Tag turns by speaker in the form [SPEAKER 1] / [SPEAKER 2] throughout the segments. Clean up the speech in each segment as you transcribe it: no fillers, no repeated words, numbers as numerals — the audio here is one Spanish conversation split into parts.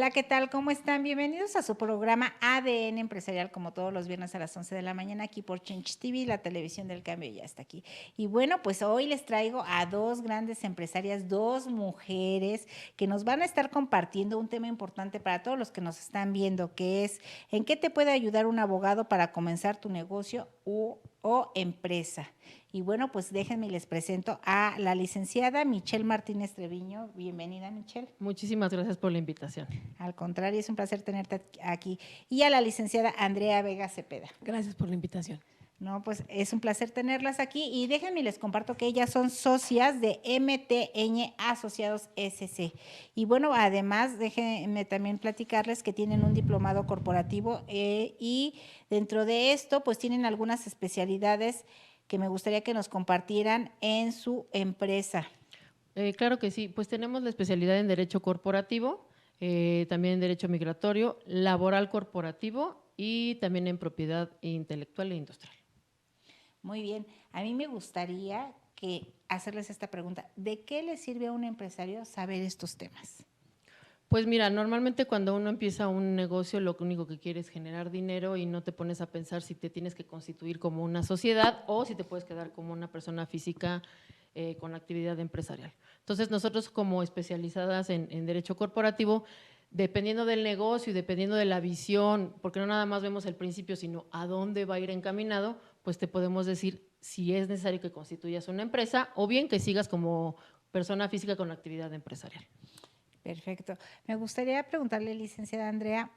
[SPEAKER 1] Hola, ¿qué tal? ¿Cómo están? Bienvenidos a su programa ADN Empresarial, como todos los viernes a las 11 de la mañana, aquí por Change TV, la televisión del cambio ya está aquí. Y bueno, pues hoy les traigo a dos grandes empresarias, dos mujeres, que nos van a estar compartiendo un tema importante para todos los que nos están viendo, que es ¿en qué te puede ayudar un abogado para comenzar tu negocio o empresa? Y bueno, pues déjenme y les presento a la licenciada Michelle Martínez Treviño. Bienvenida, Michelle.
[SPEAKER 2] Muchísimas gracias por la invitación.
[SPEAKER 1] Al contrario, es un placer tenerte aquí. Y a la licenciada Andrea Vega Cepeda.
[SPEAKER 3] Gracias por la invitación.
[SPEAKER 1] No, pues es un placer tenerlas aquí y déjenme les comparto que ellas son socias de MTN Asociados SC. Y bueno, además déjenme también platicarles que tienen un diplomado corporativo y dentro de esto pues tienen algunas especialidades que me gustaría que nos compartieran en su empresa.
[SPEAKER 2] Claro que sí, pues tenemos la especialidad en Derecho Corporativo, también en Derecho Migratorio, Laboral Corporativo y también en Propiedad Intelectual e Industrial.
[SPEAKER 1] Muy bien, a mí me gustaría hacerles esta pregunta, ¿de qué le sirve a un empresario saber estos temas?
[SPEAKER 2] Pues mira, normalmente cuando uno empieza un negocio, lo único que quiere es generar dinero y no te pones a pensar si te tienes que constituir como una sociedad o si te puedes quedar como una persona física con actividad empresarial. Entonces, nosotros como especializadas en Derecho Corporativo, dependiendo del negocio y dependiendo de la visión, porque no nada más vemos el principio, sino a dónde va a ir encaminado, pues te podemos decir si es necesario que constituyas una empresa o bien que sigas como persona física con actividad empresarial.
[SPEAKER 1] Perfecto. Me gustaría preguntarle, licenciada Andrea,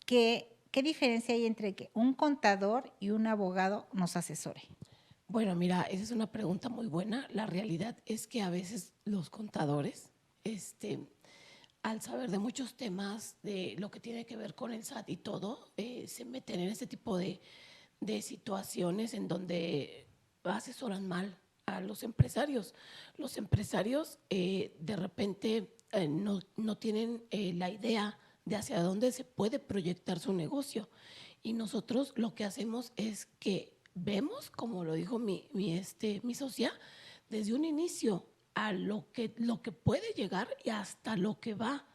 [SPEAKER 1] ¿qué diferencia hay entre que un contador y un abogado nos asesore?
[SPEAKER 3] Bueno, mira, esa es una pregunta muy buena. La realidad es que a veces los contadores, al saber de muchos temas, de lo que tiene que ver con el SAT y todo, se meten en este tipo de situaciones en donde asesoran mal a los empresarios. Los empresarios de repente no tienen la idea de hacia dónde se puede proyectar su negocio. Y nosotros lo que hacemos es que vemos, como lo dijo mi socia, desde un inicio a lo que puede llegar y hasta lo que va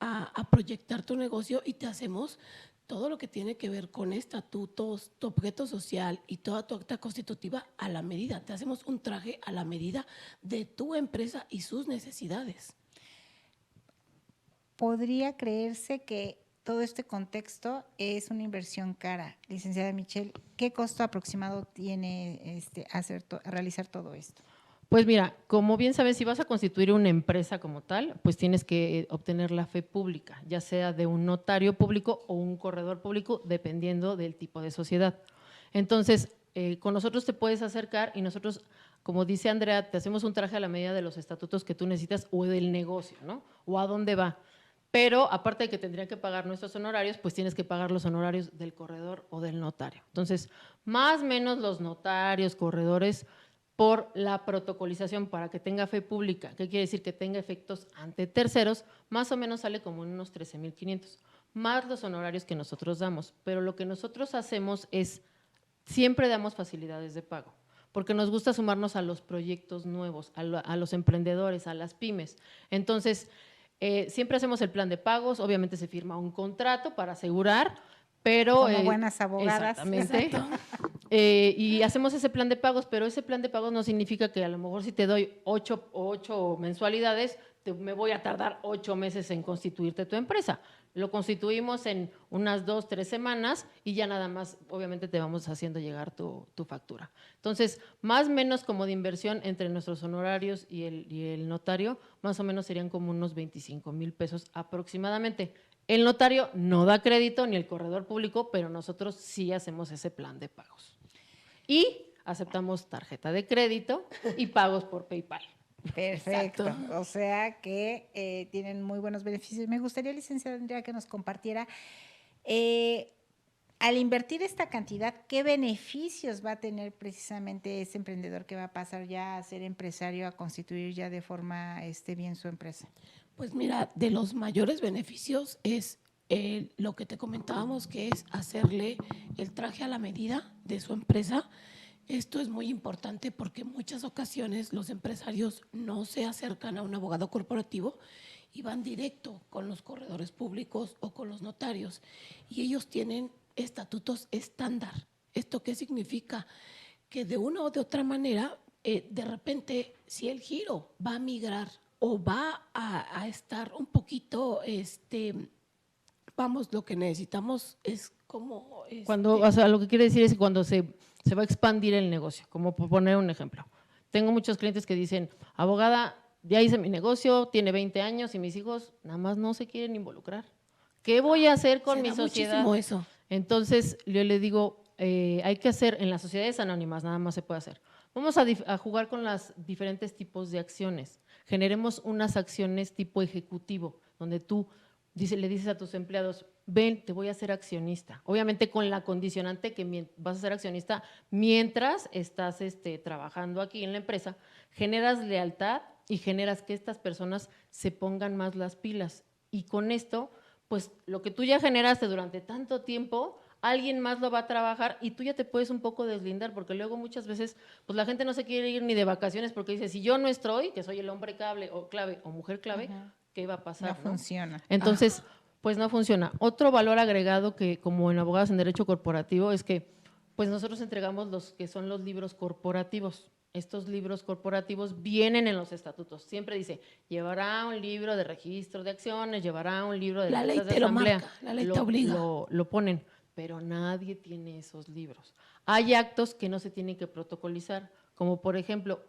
[SPEAKER 3] a proyectar tu negocio, y te hacemos todo lo que tiene que ver con estatutos, tu objeto social y toda tu acta constitutiva a la medida. Te hacemos un traje a la medida de tu empresa y sus necesidades.
[SPEAKER 1] ¿Podría creerse que todo este contexto es una inversión cara? Licenciada Michelle, ¿qué costo aproximado tiene realizar todo esto?
[SPEAKER 2] Pues mira, como bien sabes, si vas a constituir una empresa como tal, pues tienes que obtener la fe pública, ya sea de un notario público o un corredor público, dependiendo del tipo de sociedad. Entonces, con nosotros te puedes acercar y nosotros, como dice Andrea, te hacemos un traje a la medida de los estatutos que tú necesitas o del negocio, ¿no? O a dónde va. Pero aparte de que tendrían que pagar nuestros honorarios, pues tienes que pagar los honorarios del corredor o del notario. Entonces, más o menos los notarios, corredores, por la protocolización para que tenga fe pública, ¿qué quiere decir? Que tenga efectos ante terceros, más o menos sale como en unos 13,500, más los honorarios que nosotros damos. Pero lo que nosotros hacemos es, siempre damos facilidades de pago, porque nos gusta sumarnos a los proyectos nuevos, a los emprendedores, a las pymes. Entonces, siempre hacemos el plan de pagos, obviamente se firma un contrato para asegurar, pero…
[SPEAKER 1] Como buenas abogadas.
[SPEAKER 2] Exactamente. Y hacemos ese plan de pagos, pero ese plan de pagos no significa que a lo mejor si te doy 8 mensualidades, me voy a tardar 8 meses en constituirte tu empresa. Lo constituimos en unas 2, 3 semanas y ya nada más, obviamente, te vamos haciendo llegar tu factura. Entonces, más o menos como de inversión entre nuestros honorarios y el notario, más o menos serían como unos 25,000 pesos aproximadamente. El notario no da crédito ni el corredor público, pero nosotros sí hacemos ese plan de pagos. Y aceptamos tarjeta de crédito y pagos por PayPal.
[SPEAKER 1] Perfecto. Exacto. O sea que tienen muy buenos beneficios. Me gustaría, licenciada Andrea, que nos compartiera, al invertir esta cantidad, ¿qué beneficios va a tener precisamente ese emprendedor que va a pasar ya a ser empresario, a constituir ya de forma bien su empresa?
[SPEAKER 3] Pues mira, de los mayores beneficios es lo que te comentábamos, que es hacerle el traje a la medida de su empresa. Esto es muy importante porque en muchas ocasiones los empresarios no se acercan a un abogado corporativo y van directo con los corredores públicos o con los notarios y ellos tienen estatutos estándar. ¿Esto qué significa? Que de una o de otra manera, de repente, si el giro va a migrar o va a estar un poquito, vamos, lo que necesitamos es como…
[SPEAKER 2] Cuando, o sea, lo que quiere decir es que cuando se va a expandir el negocio, como por poner un ejemplo. Tengo muchos clientes que dicen, abogada, ya hice mi negocio, tiene 20 años y mis hijos nada más no se quieren involucrar. ¿Qué voy a hacer con mi sociedad?
[SPEAKER 3] Muchísimo eso.
[SPEAKER 2] Entonces, yo le digo, hay que hacer, en las sociedades anónimas nada más se puede hacer. Vamos a jugar con los diferentes tipos de acciones. Generemos unas acciones tipo ejecutivo, donde tú le dices a tus empleados, ven, te voy a hacer accionista. Obviamente con la condicionante que vas a ser accionista mientras estás trabajando aquí en la empresa, generas lealtad y generas que estas personas se pongan más las pilas. Y con esto, pues lo que tú ya generaste durante tanto tiempo, alguien más lo va a trabajar y tú ya te puedes un poco deslindar, porque luego muchas veces pues la gente no se quiere ir ni de vacaciones porque dice, si yo no estoy, que soy el hombre clave o mujer clave, ¿qué va a pasar?
[SPEAKER 1] No funciona.
[SPEAKER 2] Entonces, pues no funciona. Otro valor agregado que como en abogados en derecho corporativo es que pues nosotros entregamos los que son los libros corporativos. Estos libros corporativos vienen en los estatutos. Siempre dice, llevará un libro de registro de acciones, llevará un libro de
[SPEAKER 3] la ley
[SPEAKER 2] de
[SPEAKER 3] te lo
[SPEAKER 2] asamblea.
[SPEAKER 3] marca, la ley te obliga.
[SPEAKER 2] Lo ponen, pero nadie tiene esos libros. Hay actos que no se tienen que protocolizar, como por ejemplo,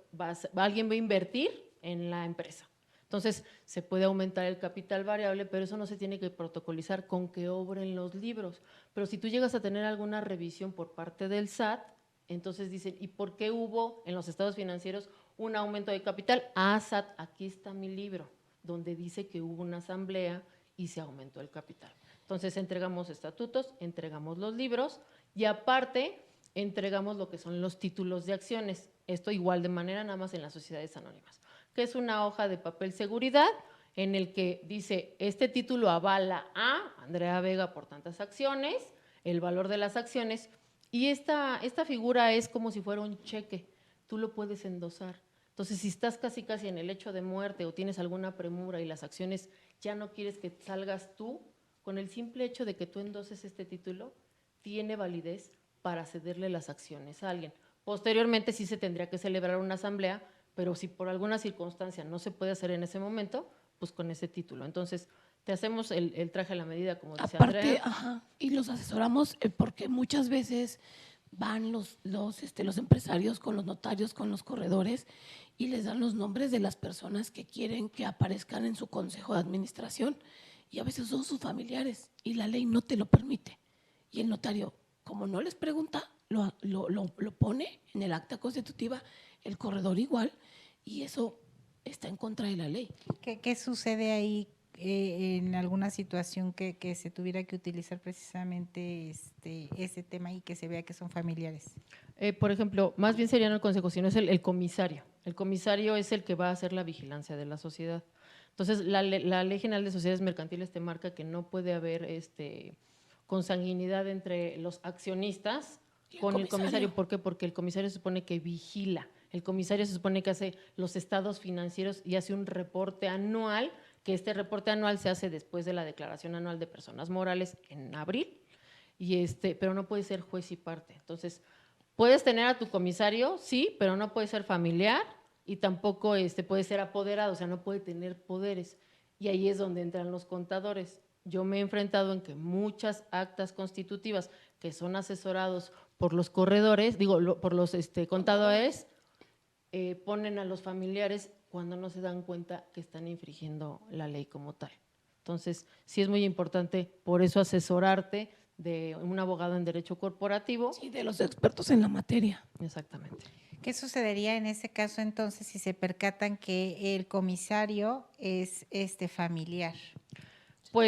[SPEAKER 2] alguien va a invertir en la empresa. Entonces, se puede aumentar el capital variable, pero eso no se tiene que protocolizar con que obren los libros. Pero si tú llegas a tener alguna revisión por parte del SAT, entonces dicen, ¿y por qué hubo en los estados financieros un aumento de capital? Ah, SAT, aquí está mi libro, donde dice que hubo una asamblea y se aumentó el capital. Entonces, entregamos estatutos, entregamos los libros y aparte entregamos lo que son los títulos de acciones. Esto igual de manera nada más en las sociedades anónimas, que es una hoja de papel seguridad en el que dice, este título avala a Andrea Vega por tantas acciones, el valor de las acciones, y esta figura es como si fuera un cheque, tú lo puedes endosar. Entonces, si estás casi en el lecho de muerte o tienes alguna premura y las acciones ya no quieres que salgas tú, con el simple hecho de que tú endoses este título, tiene validez para cederle las acciones a alguien. Posteriormente sí se tendría que celebrar una asamblea, pero si por alguna circunstancia no se puede hacer en ese momento, pues con ese título. Entonces, te hacemos el traje a la medida, como dice Andrea.
[SPEAKER 3] Aparte, y los asesoramos porque muchas veces van los empresarios con los notarios, con los corredores y les dan los nombres de las personas que quieren que aparezcan en su consejo de administración y a veces son sus familiares y la ley no te lo permite. Y el notario, como no les pregunta, lo pone en el acta constitutiva, el corredor igual, y eso está en contra de la ley.
[SPEAKER 1] ¿Qué sucede ahí en alguna situación que se tuviera que utilizar precisamente ese tema y que se vea que son familiares?
[SPEAKER 2] Por ejemplo, más bien sería no el consejo, sino es el comisario. El comisario es el que va a hacer la vigilancia de la sociedad. Entonces, la Ley General de Sociedades Mercantiles te marca que no puede haber consanguinidad entre los accionistas con el comisario. ¿Por qué? Porque el comisario se supone que vigila. El comisario se supone que hace los estados financieros y hace un reporte anual, que este reporte anual se hace después de la declaración anual de personas morales en abril, pero no puede ser juez y parte. Entonces, puedes tener a tu comisario, sí, pero no puede ser familiar y tampoco puede ser apoderado, o sea, no puede tener poderes. Y ahí es donde entran los contadores. Yo me he enfrentado en que muchas actas constitutivas que son asesorados por los corredores, por los contadores, ponen a los familiares cuando no se dan cuenta que están infringiendo la ley como tal. Entonces, sí es muy importante por eso asesorarte de un abogado en derecho corporativo.
[SPEAKER 3] Sí, de los expertos en la materia.
[SPEAKER 2] Exactamente.
[SPEAKER 1] ¿Qué sucedería en ese caso entonces si se percatan que el comisario es
[SPEAKER 2] Pues
[SPEAKER 1] familiar? ¿Se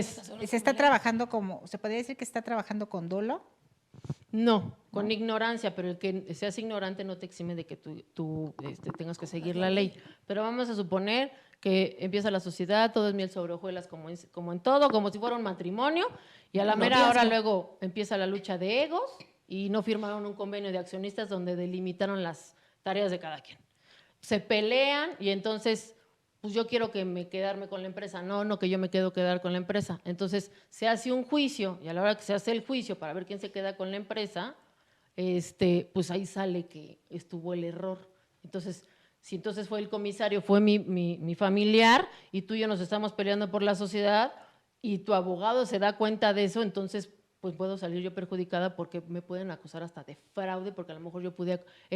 [SPEAKER 1] está
[SPEAKER 3] familiar.
[SPEAKER 1] trabajando se podría decir que está trabajando con dolo?
[SPEAKER 2] no, con ignorancia, pero el que seas ignorante no te exime de que tú tengas que seguir la ley. Pero vamos a suponer que empieza la sociedad, todo es miel sobre hojuelas como en todo, como si fuera un matrimonio, y a la mera hora luego empieza la lucha de egos y no firmaron un convenio de accionistas donde delimitaron las tareas de cada quien. Se pelean y entonces pues yo quiero quedarme con la empresa. No que yo me quedar con la empresa. Entonces, se hace un juicio y a la hora que se hace el juicio para ver quién se queda con la empresa, pues ahí sale que estuvo el error. Entonces, si entonces fue el comisario, fue mi familiar y tú y yo nos estamos peleando por la sociedad y tu abogado se da cuenta de eso, entonces pues puedo salir yo perjudicada porque me pueden acusar hasta de fraude, porque a lo mejor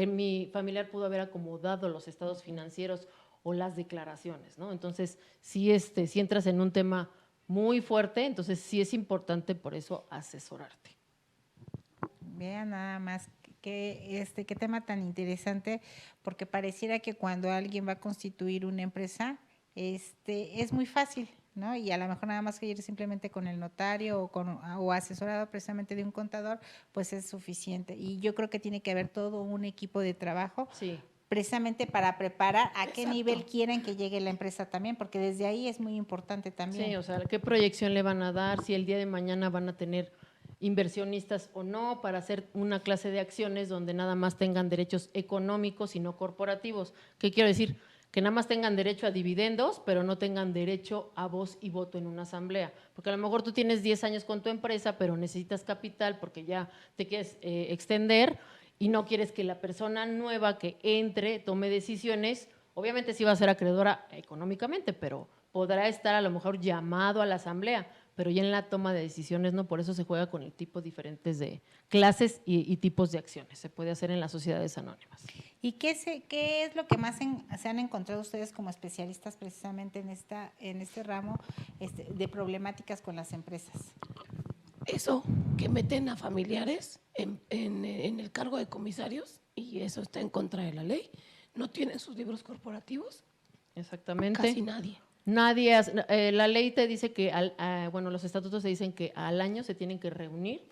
[SPEAKER 2] mi familiar pudo haber acomodado los estados financieros o las declaraciones, ¿no? Entonces, si entras en un tema muy fuerte, entonces sí es importante por eso asesorarte.
[SPEAKER 1] Vean nada más qué tema tan interesante, porque pareciera que cuando alguien va a constituir una empresa, es muy fácil, ¿no? Y a lo mejor nada más que ir simplemente con el notario o asesorado precisamente de un contador, pues es suficiente. Y yo creo que tiene que haber todo un equipo de trabajo.
[SPEAKER 2] Sí.
[SPEAKER 1] Precisamente para preparar a qué
[SPEAKER 3] Exacto.
[SPEAKER 1] nivel quieren que llegue la empresa también, porque desde ahí es muy importante también.
[SPEAKER 2] Sí, o sea, qué proyección le van a dar, si el día de mañana van a tener inversionistas o no, para hacer una clase de acciones donde nada más tengan derechos económicos y no corporativos. ¿Qué quiero decir? Que nada más tengan derecho a dividendos, pero no tengan derecho a voz y voto en una asamblea. Porque a lo mejor tú tienes 10 años con tu empresa, pero necesitas capital porque ya te quieres extender y no quieres que la persona nueva que entre tome decisiones. Obviamente sí va a ser acreedora económicamente, pero podrá estar a lo mejor llamado a la asamblea, pero ya en la toma de decisiones no, por eso se juega con el tipo diferentes de clases y tipos de acciones. Se puede hacer en las sociedades anónimas.
[SPEAKER 1] ¿Y qué es lo que más se han encontrado ustedes como especialistas precisamente en este ramo de problemáticas con las empresas?
[SPEAKER 3] Eso, que meten a familiares en el cargo de comisarios y eso está en contra de la ley. No tienen sus libros corporativos.
[SPEAKER 2] Exactamente.
[SPEAKER 3] Casi nadie.
[SPEAKER 2] La ley te dice que, los estatutos te dicen que al año se tienen que reunir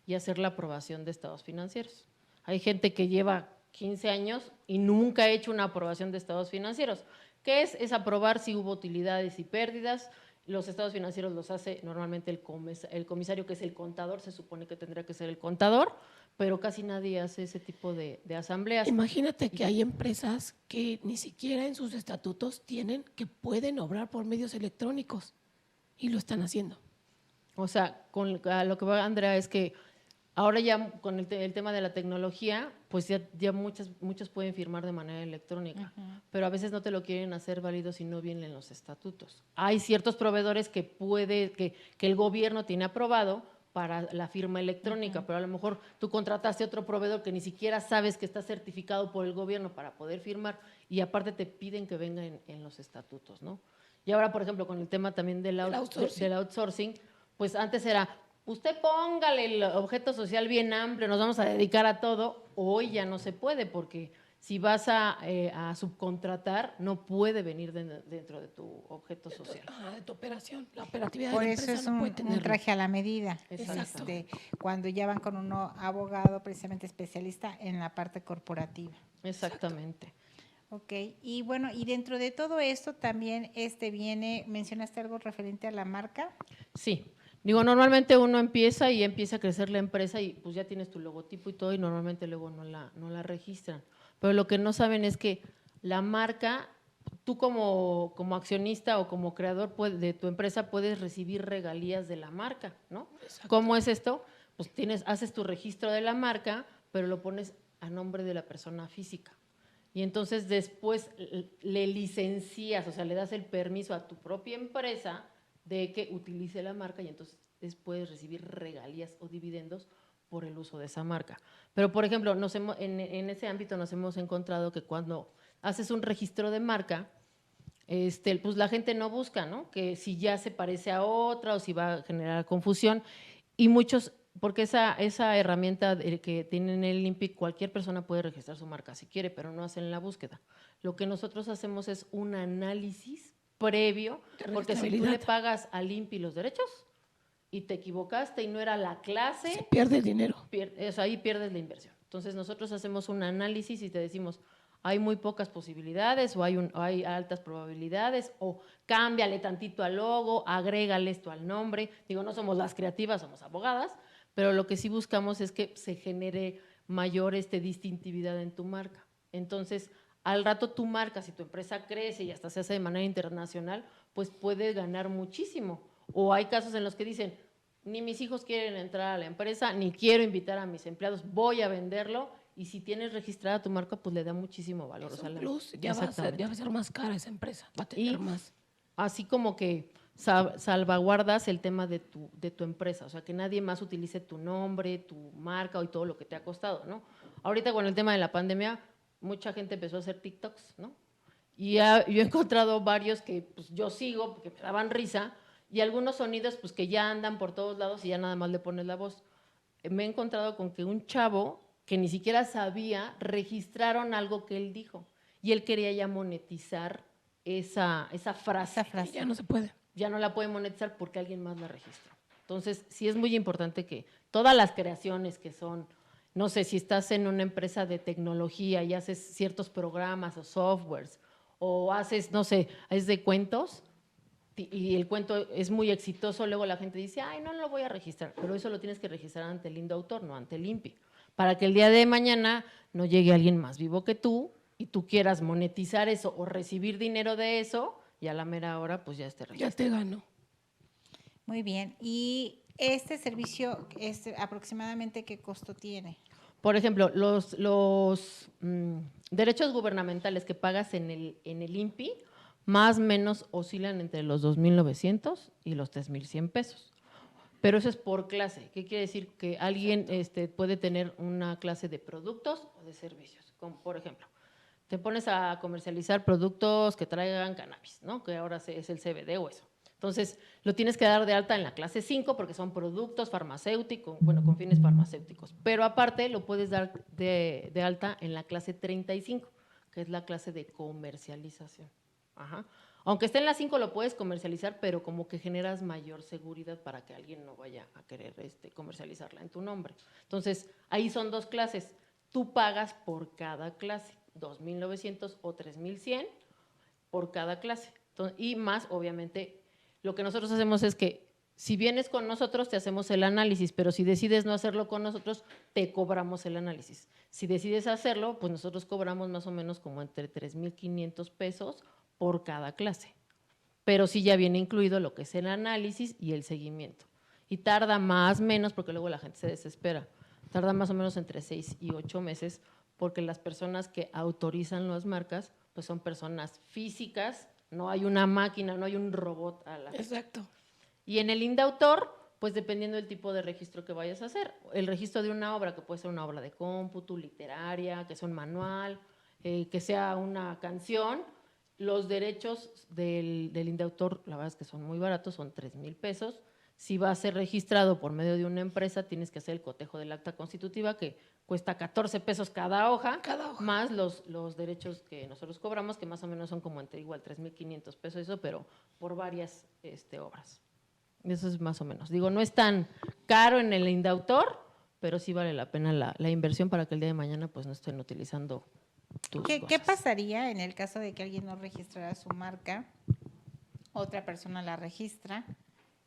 [SPEAKER 2] y hacer la aprobación de estados financieros. Hay gente que lleva 15 años y nunca ha hecho una aprobación de estados financieros. ¿Qué es? Es aprobar si hubo utilidades y pérdidas. Los estados financieros los hace normalmente el comisario, que es el contador, se supone que tendría que ser el contador, pero casi nadie hace ese tipo de asambleas.
[SPEAKER 3] Imagínate que hay empresas que ni siquiera en sus estatutos tienen que pueden obrar por medios electrónicos y lo están haciendo.
[SPEAKER 2] O sea, a lo que va Andrea es que ahora ya con el tema de la tecnología, pues ya muchos pueden firmar de manera electrónica, pero a veces no te lo quieren hacer válido si no vienen los estatutos. Hay ciertos proveedores que el gobierno tiene aprobado para la firma electrónica, pero a lo mejor tú contrataste otro proveedor que ni siquiera sabes que está certificado por el gobierno para poder firmar y aparte te piden que venga en los estatutos, ¿no? Y ahora, por ejemplo, con el tema también del outsourcing, pues antes era, usted póngale el objeto social bien amplio, nos vamos a dedicar a todo. Hoy ya no se puede porque si vas a subcontratar, no puede venir dentro de tu objeto social.
[SPEAKER 3] De tu operación. La operatividad
[SPEAKER 1] Por
[SPEAKER 3] de la
[SPEAKER 1] eso
[SPEAKER 3] empresa
[SPEAKER 1] es
[SPEAKER 3] no puede
[SPEAKER 1] un
[SPEAKER 3] tenerlo.
[SPEAKER 1] traje a la medida.
[SPEAKER 3] Exacto.
[SPEAKER 1] Cuando ya van con un abogado precisamente especialista en la parte corporativa.
[SPEAKER 2] Exactamente.
[SPEAKER 1] Ok, y bueno, y dentro de todo esto también mencionaste algo referente a la marca.
[SPEAKER 2] Sí. Digo, normalmente uno empieza a crecer la empresa y pues ya tienes tu logotipo y todo y normalmente luego no la registran. Pero lo que no saben es que la marca, tú como accionista o como creador de tu empresa puedes recibir regalías de la marca, ¿no?
[SPEAKER 3] Exacto.
[SPEAKER 2] ¿Cómo es esto? Pues haces tu registro de la marca, pero lo pones a nombre de la persona física. Y entonces después le licencias, o sea, le das el permiso a tu propia empresa de que utilice la marca y entonces puedes recibir regalías o dividendos por el uso de esa marca. Pero, por ejemplo, en ese ámbito nos hemos encontrado que cuando haces un registro de marca, pues la gente no busca, ¿no? Que si ya se parece a otra o si va a generar confusión. Y muchos, porque esa herramienta que tienen el INPI, cualquier persona puede registrar su marca si quiere, pero no hacen la búsqueda. Lo que nosotros hacemos es un análisis previo, porque si tú le pagas al INPI los derechos y te equivocaste y no era la clase,
[SPEAKER 3] se pierde el dinero.
[SPEAKER 2] Ahí pierdes la inversión. Entonces nosotros hacemos un análisis y te decimos, hay muy pocas posibilidades o hay altas probabilidades o cámbiale tantito al logo, agrégale esto al nombre. Digo, no somos las creativas, somos abogadas, pero lo que sí buscamos es que se genere mayor distintividad en tu marca. Entonces, al rato tu marca, si tu empresa crece y hasta se hace de manera internacional, pues puede ganar muchísimo. O hay casos en los que dicen, ni mis hijos quieren entrar a la empresa, ni quiero invitar a mis empleados, voy a venderlo, y si tienes registrada tu marca, pues le da muchísimo valor.
[SPEAKER 3] Es
[SPEAKER 2] O sea,
[SPEAKER 3] un plus, ya va a ser más cara esa empresa, va a tener más.
[SPEAKER 2] Así como que salvaguardas el tema de tu empresa, o sea, que nadie más utilice tu nombre, tu marca y todo lo que te ha costado, ¿no? Ahorita con el tema de la pandemia, mucha gente empezó a hacer TikToks, ¿no? Y yo he encontrado varios que pues, yo sigo porque me daban risa, y algunos sonidos pues que ya andan por todos lados y ya nada más le pones la voz. Me he encontrado con que un chavo que ni siquiera sabía, registraron algo que él dijo, y él quería ya monetizar esa frase.
[SPEAKER 3] Esa frase ya no se puede.
[SPEAKER 2] Ya no la puede monetizar porque alguien más la registró. Entonces, sí es muy importante que todas las creaciones que son, no sé, si estás en una empresa de tecnología y haces ciertos programas o softwares, o haces, no sé, es de cuentos, y el cuento es muy exitoso, luego la gente dice, ay, no lo voy a registrar, pero eso lo tienes que registrar ante el INDAUTOR, no ante el INPI, para que el día de mañana no llegue alguien más vivo que tú y tú quieras monetizar eso o recibir dinero de eso, y a la mera hora pues ya esté registrado.
[SPEAKER 3] Ya te ganó.
[SPEAKER 1] Muy bien. ¿Y este servicio aproximadamente qué costo tiene?
[SPEAKER 2] Por ejemplo, los derechos gubernamentales que pagas en el INPI, más o menos oscilan entre los 2,900 y los 3,100 pesos. Pero eso es por clase. ¿Qué quiere decir? Que alguien puede tener una clase de productos o de servicios. Como por ejemplo, te pones a comercializar productos que traigan cannabis, ¿no? Que ahora es el CBD o eso. Entonces, lo tienes que dar de alta en la clase 5 porque son productos farmacéuticos, bueno, con fines farmacéuticos. Pero aparte lo puedes dar de alta en la clase 35, que es la clase de comercialización. Ajá. Aunque esté en la 5 lo puedes comercializar, pero como que generas mayor seguridad para que alguien no vaya a querer comercializarla en tu nombre. Entonces, ahí son dos clases. Tú pagas por cada clase, 2,900 o 3,100 por cada clase. Entonces, y más, obviamente, lo que nosotros hacemos es que si vienes con nosotros te hacemos el análisis, pero si decides no hacerlo con nosotros, te cobramos el análisis. Si decides hacerlo, pues nosotros cobramos más o menos como entre 3,500 pesos por cada clase. Pero sí ya viene incluido lo que es el análisis y el seguimiento. Y tarda más o menos, porque luego la gente se desespera, tarda más o menos entre 6 y 8 meses, porque las personas que autorizan las marcas, pues son personas físicas, no hay una máquina, no hay un robot a la…
[SPEAKER 3] Exacto.
[SPEAKER 2] Y en el INDAUTOR, pues dependiendo del tipo de registro que vayas a hacer, el registro de una obra, que puede ser una obra de cómputo, literaria, que sea un manual, que sea una canción, los derechos del INDAUTOR, la verdad es que son muy baratos, son 3,000 pesos. Si va a ser registrado por medio de una empresa, tienes que hacer el cotejo del acta constitutiva, que cuesta 14 pesos cada hoja, más los derechos que nosotros cobramos, que más o menos son como entre igual 3,500 pesos, eso, pero por varias obras. Eso es más o menos. Digo, no es tan caro en el INDAUTOR, pero sí vale la pena la inversión para que el día de mañana pues no estén utilizando tus cosas.
[SPEAKER 1] ¿Qué pasaría en el caso de que alguien no registrara su marca, otra persona la registra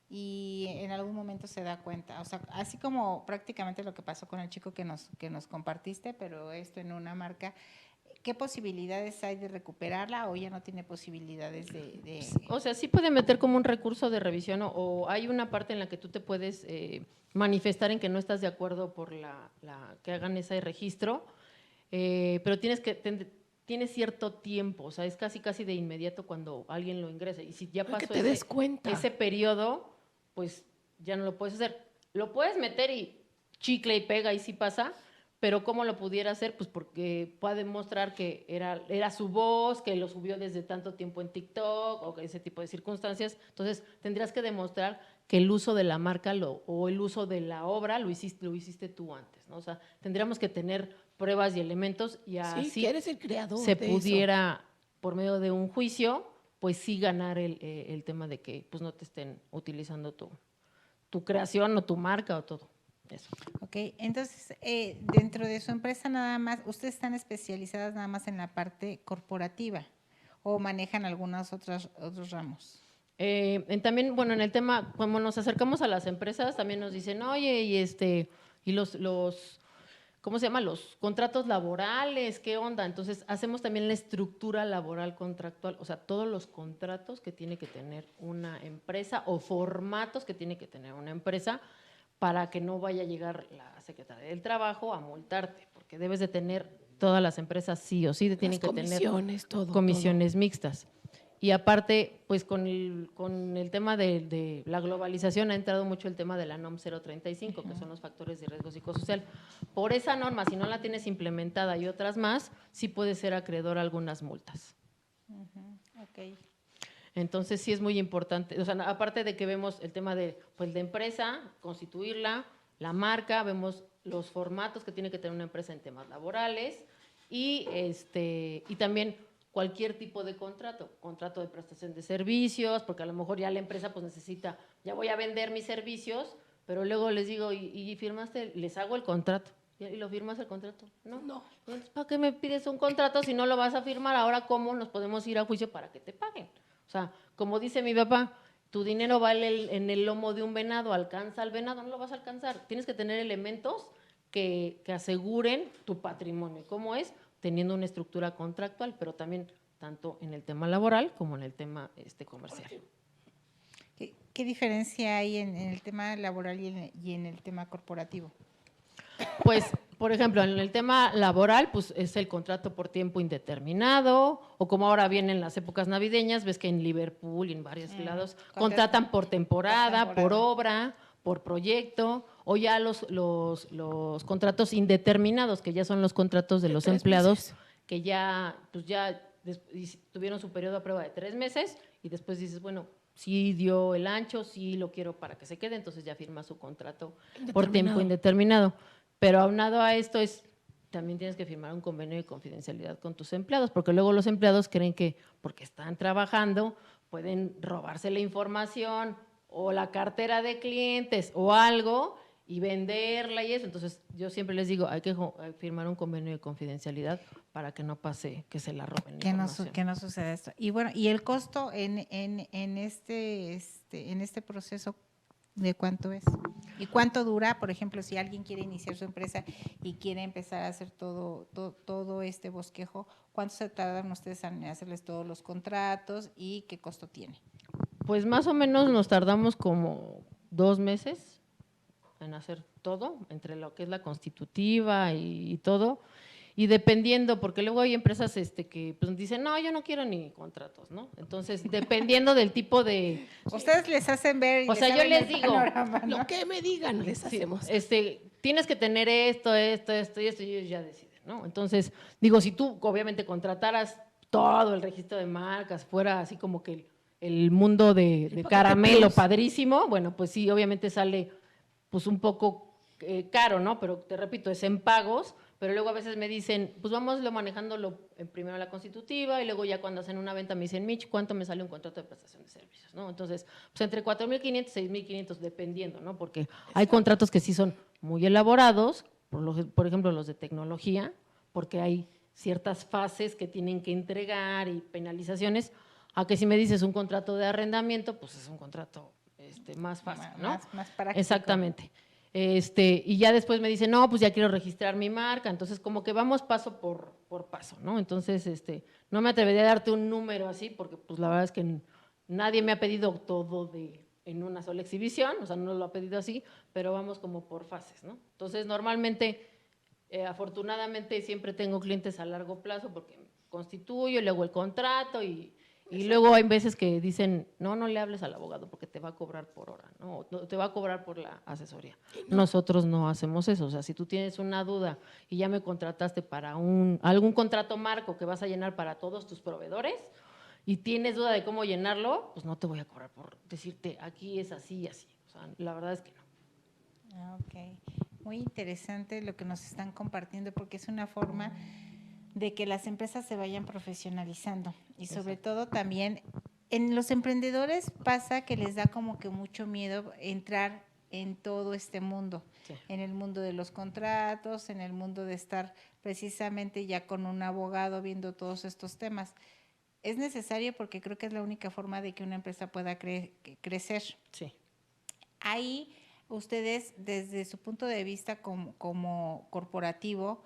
[SPEAKER 1] y en algún momento se da cuenta? O sea, así como prácticamente lo que pasó con el chico que nos compartiste, pero esto en una marca, ¿qué posibilidades hay de recuperarla o ya no tiene posibilidades de…
[SPEAKER 2] O sea, sí puede meter como un recurso de revisión o hay una parte en la que tú te puedes manifestar en que no estás de acuerdo por que hagan ese registro, pero tienes cierto tiempo, o sea, es casi de inmediato cuando alguien lo ingresa. Y si ya pasó ese periodo, pues ya no lo puedes hacer. Lo puedes meter y chicle y pega y sí pasa, pero ¿cómo lo pudiera hacer? Pues porque puede demostrar que era su voz, que lo subió desde tanto tiempo en TikTok o ese tipo de circunstancias. Entonces, tendrías que demostrar que el uso de la marca o el uso de la obra lo hiciste tú antes, ¿no? O sea, tendríamos que tener pruebas y elementos y así
[SPEAKER 3] que eres el creador
[SPEAKER 2] se
[SPEAKER 3] de
[SPEAKER 2] pudiera, por medio de un juicio, pues sí ganar el tema de que pues no te estén utilizando tu creación o tu marca o todo eso.
[SPEAKER 1] Ok, entonces dentro de su empresa nada más, ¿ustedes están especializadas nada más en la parte corporativa o manejan algunos otros ramos?
[SPEAKER 2] También, bueno, en el tema, cuando nos acercamos a las empresas, también nos dicen, oye, y los ¿cómo se llama? Los contratos laborales, ¿qué onda? Entonces, hacemos también la estructura laboral contractual, o sea, todos los contratos que tiene que tener una empresa o formatos que tiene que tener una empresa para que no vaya a llegar la Secretaría del Trabajo a multarte, porque debes de tener, todas las empresas sí o sí tienen que tener
[SPEAKER 3] comisiones, todo.
[SPEAKER 2] comisiones mixtas. Y aparte, pues con el tema de la globalización ha entrado mucho el tema de la NOM 035, que son los factores de riesgo psicosocial. Por esa norma, si no la tienes implementada y otras más, sí puedes ser acreedor a algunas multas.
[SPEAKER 1] Ok.
[SPEAKER 2] Entonces sí es muy importante, o sea, aparte de que vemos el tema de, pues, de empresa, constituirla, la marca, vemos los formatos que tiene que tener una empresa en temas laborales y también cualquier tipo de contrato de prestación de servicios, porque a lo mejor ya la empresa pues necesita, ya voy a vender mis servicios, pero luego les digo, ¿y firmaste? Les hago el contrato. ¿Y lo firmas el contrato? No. Entonces, ¿para qué me pides un contrato si no lo vas a firmar? Ahora, ¿cómo nos podemos ir a juicio para que te paguen? O sea, como dice mi papá, tu dinero vale en el lomo de un venado, alcanza al venado, no lo vas a alcanzar. Tienes que tener elementos que aseguren tu patrimonio. ¿Cómo es? Teniendo una estructura contractual, pero también tanto en el tema laboral como en el tema comercial.
[SPEAKER 1] ¿Qué diferencia hay en el tema laboral y en el tema corporativo?
[SPEAKER 2] Pues, por ejemplo, en el tema laboral, pues es el contrato por tiempo indeterminado, o como ahora vienen las épocas navideñas, ves que en Liverpool y en varios lados contratan por temporada, por obra, por proyecto, o ya los contratos indeterminados, que ya son los contratos de los empleados, que ya, pues ya tuvieron su periodo a prueba de 3 meses, y después dices, bueno, sí dio el ancho, sí lo quiero para que se quede, entonces ya firma su contrato por tiempo indeterminado. Pero aunado a esto también tienes que firmar un convenio de confidencialidad con tus empleados, porque luego los empleados creen que porque están trabajando pueden robarse la información o la cartera de clientes o algo y venderla y eso. Entonces yo siempre les digo, hay que firmar un convenio de confidencialidad para que no pase que se la roben.
[SPEAKER 1] Que no suceda esto. Y bueno, y el costo en este proceso, ¿de cuánto es? ¿Y cuánto dura? Por ejemplo, si alguien quiere iniciar su empresa y quiere empezar a hacer todo este bosquejo, ¿cuánto se tardan ustedes en hacerles todos los contratos y qué costo tiene?
[SPEAKER 2] Pues más o menos nos tardamos como 2 meses en hacer todo, entre lo que es la constitutiva y todo. Y dependiendo, porque luego hay empresas que pues dicen, no, yo no quiero ni contratos, ¿no? Entonces, dependiendo del tipo de…
[SPEAKER 1] Ustedes les hacen ver y
[SPEAKER 2] o sea, yo les digo,
[SPEAKER 1] ¿no?
[SPEAKER 3] Lo que me digan les hacemos.
[SPEAKER 2] tienes que tener esto y esto, y ellos ya deciden, ¿no? Entonces, digo, si tú obviamente contrataras todo el registro de marcas, fuera así como que el mundo de caramelo padrísimo, bueno, pues sí, obviamente sale pues un poco caro, ¿no? Pero te repito, es en pagos, pero luego a veces me dicen, pues vámoslo manejándolo primero la constitutiva y luego ya cuando hacen una venta me dicen, Mitch, ¿cuánto me sale un contrato de prestación de servicios? ¿No? Entonces, pues entre 4,500 y 6,500 dependiendo, ¿no? Porque hay contratos que sí son muy elaborados, por ejemplo los de tecnología, porque hay ciertas fases que tienen que entregar y penalizaciones, a que si me dices un contrato de arrendamiento, pues es un contrato más fácil, ¿no?
[SPEAKER 1] Más práctico.
[SPEAKER 2] Exactamente. Y ya después me dicen, no, pues ya quiero registrar mi marca, entonces como que vamos paso por paso, ¿no? Entonces, no me atrevería a darte un número así, porque pues la verdad es que nadie me ha pedido todo en una sola exhibición, o sea, no lo ha pedido así, pero vamos como por fases, ¿no? Entonces, normalmente, afortunadamente, siempre tengo clientes a largo plazo porque constituyo, luego el contrato y luego hay veces que dicen, no le hables al abogado porque te va a cobrar por hora, ¿no? O te va a cobrar por la asesoría. Nosotros no hacemos eso, o sea, si tú tienes una duda y ya me contrataste para algún contrato marco que vas a llenar para todos tus proveedores y tienes duda de cómo llenarlo, pues no te voy a cobrar por decirte, aquí es así y así. O sea, la verdad es que no.
[SPEAKER 1] Ok, muy interesante lo que nos están compartiendo porque es una forma de que las empresas se vayan profesionalizando y sobre todo también en los emprendedores pasa que les da como que mucho miedo entrar en todo este mundo, en el mundo de los contratos, en el mundo de estar precisamente ya con un abogado viendo todos estos temas. Es necesario porque creo que es la única forma de que una empresa pueda crecer.
[SPEAKER 2] Sí.
[SPEAKER 1] Hay ustedes desde su punto de vista como corporativo,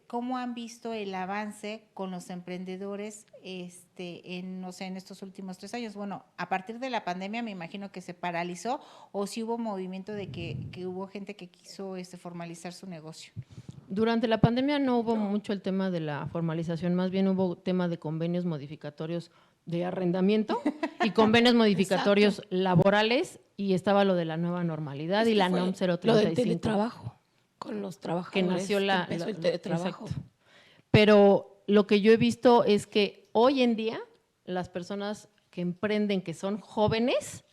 [SPEAKER 1] ¿cómo han visto el avance con los emprendedores no sé, en estos últimos 3 años? Bueno, a partir de la pandemia me imagino que se paralizó o si hubo movimiento de que hubo gente que quiso formalizar su negocio.
[SPEAKER 2] Durante la pandemia no hubo mucho el tema de la formalización, más bien hubo tema de convenios modificatorios de arrendamiento y convenios modificatorios laborales, y estaba lo de la nueva normalidad
[SPEAKER 3] Es
[SPEAKER 2] y
[SPEAKER 3] que
[SPEAKER 2] la
[SPEAKER 3] fue
[SPEAKER 2] NOM
[SPEAKER 3] lo del
[SPEAKER 2] 035.
[SPEAKER 3] teletrabajo, con los
[SPEAKER 2] Que
[SPEAKER 3] trabajadores,
[SPEAKER 2] nació
[SPEAKER 3] que empezó el teletrabajo.
[SPEAKER 2] exacto. Pero lo que yo he visto es que hoy en día las personas que emprenden, que son jóvenes,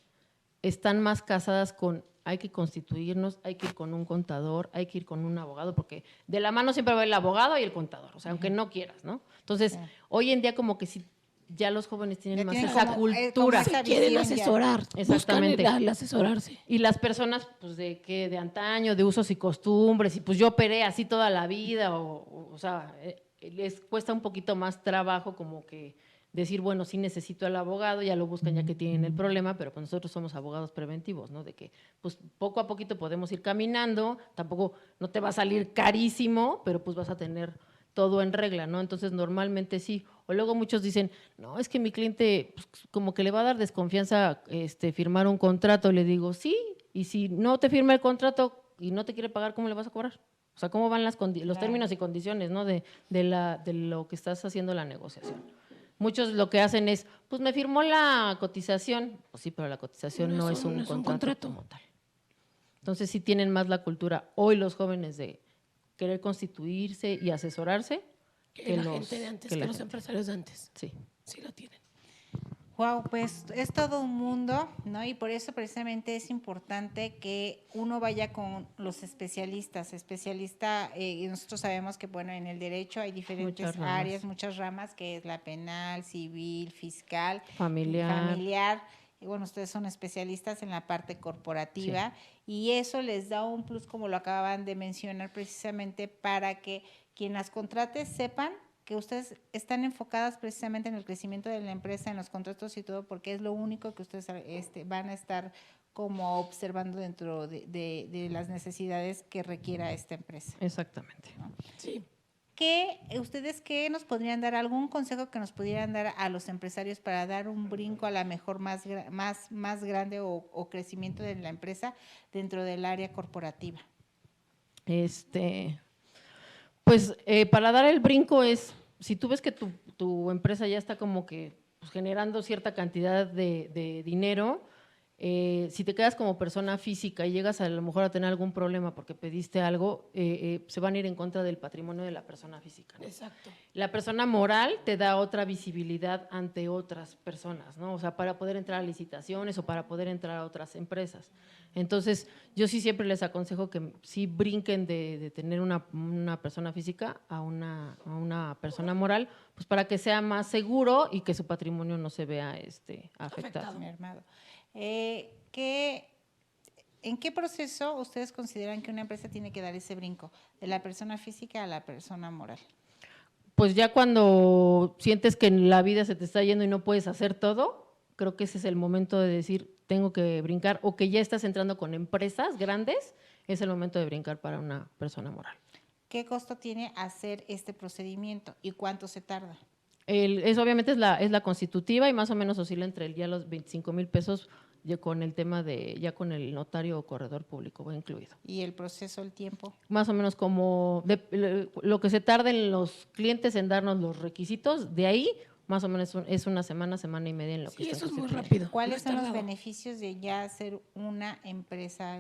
[SPEAKER 2] están más casadas con hay que constituirnos, hay que ir con un contador, hay que ir con un abogado, porque de la mano siempre va el abogado y el contador, o sea, aunque no quieras, ¿no? Entonces, hoy en día como que sí, ya los jóvenes tienen
[SPEAKER 1] Ya
[SPEAKER 2] más
[SPEAKER 1] tienen
[SPEAKER 2] esa
[SPEAKER 1] como,
[SPEAKER 2] cultura.
[SPEAKER 1] como esa
[SPEAKER 3] Se quieren
[SPEAKER 1] visión ya.
[SPEAKER 3] asesorar,
[SPEAKER 2] Exactamente.
[SPEAKER 3] buscan el asesorarse.
[SPEAKER 2] Y las personas, pues, de antaño, de usos y costumbres, y pues yo operé así toda la vida, o sea, les cuesta un poquito más trabajo como que decir, bueno, sí necesito al abogado, ya lo buscan ya que tienen el problema, pero pues nosotros somos abogados preventivos, ¿no? De que, pues, poco a poquito podemos ir caminando, tampoco no te va a salir carísimo, pero pues vas a tener todo en regla, ¿no? Entonces, normalmente sí. O luego muchos dicen, no, es que mi cliente pues, como que le va a dar desconfianza firmar un contrato. Le digo, sí, y si no te firma el contrato y no te quiere pagar, ¿cómo le vas a cobrar? O sea, ¿cómo van los términos y condiciones, ¿no? de lo que estás haciendo la negociación. Muchos lo que hacen es, pues me firmó la cotización. Pues sí, pero la cotización no es un contrato como tal. Entonces sí tienen más la cultura hoy los jóvenes de querer constituirse y asesorarse
[SPEAKER 3] Que la gente de antes, que los empresarios de antes.
[SPEAKER 2] Sí.
[SPEAKER 3] Sí lo tienen.
[SPEAKER 1] Wow, pues es todo un mundo, ¿no? Y por eso precisamente es importante que uno vaya con los especialistas. Y nosotros sabemos que, bueno, en el derecho hay diferentes áreas, muchas ramas, que es la penal, civil, fiscal, familiar. Y bueno, ustedes son especialistas en la parte corporativa, sí. Y eso les da un plus, como lo acaban de mencionar, precisamente para que quien las contrate sepan que ustedes están enfocadas precisamente en el crecimiento de la empresa, en los contratos y todo, porque es lo único que ustedes van a estar como observando dentro de las necesidades que requiera esta empresa.
[SPEAKER 2] Exactamente.
[SPEAKER 1] ¿No?
[SPEAKER 3] Sí.
[SPEAKER 1] ¿Qué nos podrían dar, algún consejo que nos pudieran dar a los empresarios para dar un brinco a la mejor más grande o crecimiento de la empresa dentro del área corporativa?
[SPEAKER 2] Pues para dar el brinco es, si tú ves que tu empresa ya está como que pues, generando cierta cantidad de dinero, si te quedas como persona física y llegas a lo mejor a tener algún problema porque pediste algo, se van a ir en contra del patrimonio de la persona física, ¿no?
[SPEAKER 3] Exacto.
[SPEAKER 2] La persona moral te da otra visibilidad ante otras personas, ¿no? O sea, para poder entrar a licitaciones o para poder entrar a otras empresas. Entonces, yo sí siempre les aconsejo que sí brinquen de tener una persona física a una persona moral, pues para que sea más seguro y que su patrimonio no se vea afectado.
[SPEAKER 1] ¿En qué proceso ustedes consideran que una empresa tiene que dar ese brinco de la persona física a la persona moral?
[SPEAKER 2] Pues ya cuando sientes que en la vida se te está yendo y no puedes hacer todo, creo que ese es el momento de decir, tengo que brincar, o que ya estás entrando con empresas grandes, es el momento de brincar para una persona moral.
[SPEAKER 1] ¿Qué costo tiene hacer este procedimiento y cuánto se tarda?
[SPEAKER 2] Obviamente es la constitutiva y más o menos oscila entre ya los 25,000 pesos ya con el tema ya con el notario o corredor público va incluido.
[SPEAKER 1] ¿Y el proceso, el tiempo?
[SPEAKER 2] Más o menos como lo que se tarden los clientes en darnos los requisitos, de ahí más o menos es una semana y media en lo que
[SPEAKER 3] sí, eso es muy
[SPEAKER 2] rápido.
[SPEAKER 3] rápido.
[SPEAKER 1] ¿Cuáles son los beneficios de ya ser una empresa,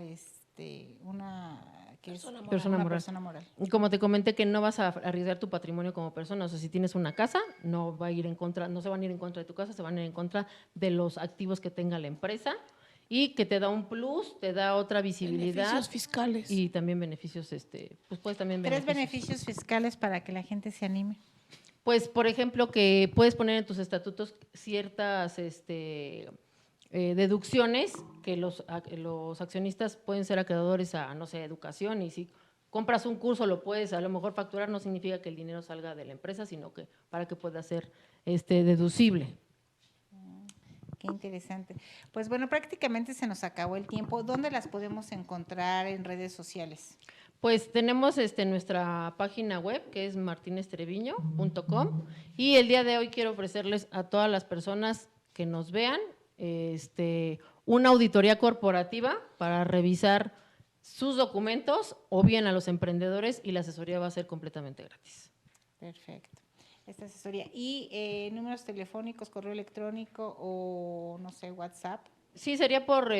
[SPEAKER 1] persona moral?
[SPEAKER 2] Como te comenté, que no vas a arriesgar tu patrimonio como persona. O sea, si tienes una casa, no se van a ir en contra de tu casa, se van a ir en contra de los activos que tenga la empresa, y que te da un plus, te da otra visibilidad.
[SPEAKER 3] Beneficios fiscales.
[SPEAKER 2] Y también beneficios, pues puedes también
[SPEAKER 1] Tres beneficios fiscales para que la gente se anime.
[SPEAKER 2] Pues, por ejemplo, que puedes poner en tus estatutos ciertas deducciones que los accionistas pueden ser acreedores a, no sé, educación, y si compras un curso lo puedes a lo mejor facturar, no significa que el dinero salga de la empresa, sino que para que pueda ser deducible.
[SPEAKER 1] Qué interesante. Pues bueno, prácticamente se nos acabó el tiempo. ¿Dónde las podemos encontrar en redes sociales?
[SPEAKER 2] Pues tenemos nuestra página web, que es martineztreviño.com, y el día de hoy quiero ofrecerles a todas las personas que nos vean una auditoría corporativa para revisar sus documentos o bien a los emprendedores, y la asesoría va a ser completamente gratis.
[SPEAKER 1] Perfecto. Esta asesoría. ¿Y números telefónicos, correo electrónico o, no sé, WhatsApp?
[SPEAKER 2] Sí, sería por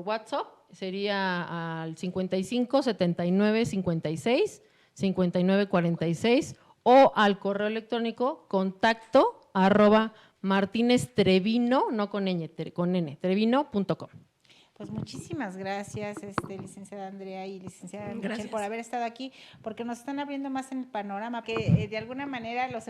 [SPEAKER 2] WhatsApp, sería al 55 79 56 59 46 o al correo electrónico contacto@martineztrevino, no con ñ, con n, trevino.com.
[SPEAKER 1] Pues muchísimas gracias, licenciada Andrea y licenciada Michelle,
[SPEAKER 3] Gracias.
[SPEAKER 1] por haber estado aquí, porque nos están abriendo más en el panorama, que de alguna manera los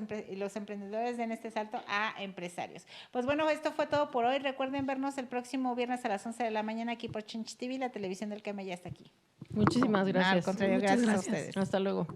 [SPEAKER 1] emprendedores den este salto a empresarios. Pues bueno, esto fue todo por hoy. Recuerden vernos el próximo viernes a las 11 de la mañana aquí por Chinch TV, la televisión del Cambio ya está aquí.
[SPEAKER 2] Muchísimas gracias.
[SPEAKER 1] Al contrario,
[SPEAKER 3] Muchas
[SPEAKER 1] gracias a
[SPEAKER 3] gracias.
[SPEAKER 1] ustedes.
[SPEAKER 2] Hasta luego.